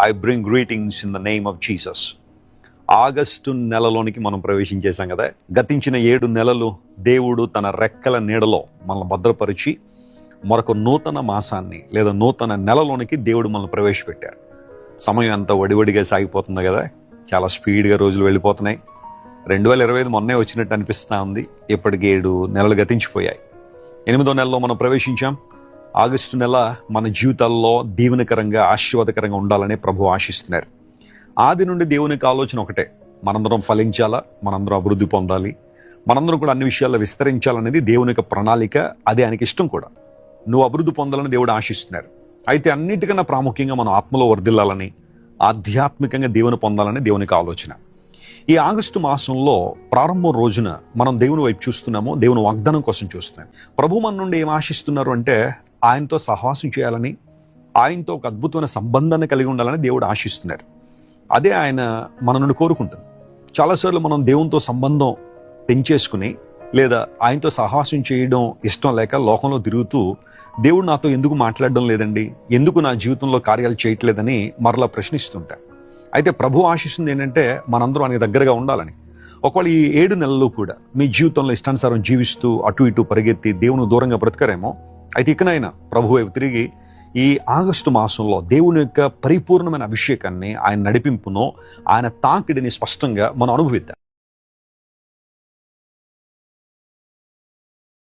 I bring greetings in the name of Jesus. August నెలలోనికి మనం ప్రవేశించేశాం కదా. గతించిన 7 నెలలు దేవుడు తన రెక్కల నీడలో మనల్ని భద్రపరిచి మరొక నూతన మాసాన్ని లేదా నూతన నెలలోనికి దేవుడు మనల్ని ప్రవేశపెట్టారు. సమయం అంతా వడివడిగా సాగిపోతుంది కదా, చాలా స్పీడ్గా రోజులు వెళ్ళిపోతున్నాయి. 2025 మొన్నే వచ్చినట్టు అనిపిస్తూ ఉంది. ఇప్పటికి 7 నెలలు గతించిపోయాయి. 8వ నెలలో మనం ప్రవేశించాం. ఆగస్టు నెల మన జీవితాల్లో దీవెనకరంగా ఆశీర్వాదకరంగా ఉండాలని ప్రభువు ఆశిస్తున్నారు. ఆది నుండి దేవునికి ఆలోచన ఒకటే, మనందరం ఫలించాలా, మనందరం అభివృద్ధి పొందాలి, మనందరం కూడా అన్ని విషయాల్లో విస్తరించాలనేది దేవుని యొక్క ప్రణాళిక. అదే ఆయనకి ఇష్టం కూడా. నువ్వు అభివృద్ధి పొందాలని దేవుడు ఆశిస్తున్నారు. అయితే అన్నిటికన్నా ప్రాముఖ్యంగా మనం ఆత్మలో వర్ధిల్లాలని, ఆధ్యాత్మికంగా దేవుని పొందాలని దేవునికి ఆలోచన. ఈ ఆగస్టు మాసంలో ప్రారంభం రోజున మనం దేవుని వైపు చూస్తున్నాము, దేవుని వాగ్దానం కోసం చూస్తున్నాం. ప్రభు మన నుండి ఏం ఆశిస్తున్నారు అంటే, ఆయనతో సహవాసం చేయాలని, ఆయనతో ఒక అద్భుతమైన సంబంధాన్ని కలిగి ఉండాలని దేవుడు ఆశిస్తున్నారు. అదే ఆయన మన నుండి కోరుకుంటుంది. చాలాసార్లు మనం దేవునితో సంబంధం తెంచేసుకుని లేదా ఆయనతో సహవాసం చేయడం ఇష్టం లేక లోకంలో తిరుగుతూ, దేవుడు నాతో ఎందుకు మాట్లాడడం లేదండి, ఎందుకు నా జీవితంలో కార్యాలు చేయట్లేదని మరలా ప్రశ్నిస్తుంటారు. అయితే ప్రభు ఆశిస్తుంది ఏంటంటే, మనందరం ఆయనకి దగ్గరగా ఉండాలని. ఒకవేళ ఈ 7 నెలలు కూడా మీ జీవితంలో ఇష్టానుసారం జీవిస్తూ అటు ఇటు పరిగెత్తి దేవుని దూరంగా బ్రతకరేమో, అయితే ఇకనైనా ప్రభు వైపు తిరిగి ఈ ఆగస్టు మాసంలో దేవుని యొక్క పరిపూర్ణమైన అభిషేకాన్ని, ఆయన నడిపింపును, ఆయన తాకిడిని స్పష్టంగా మనం అనుభవిద్దాం.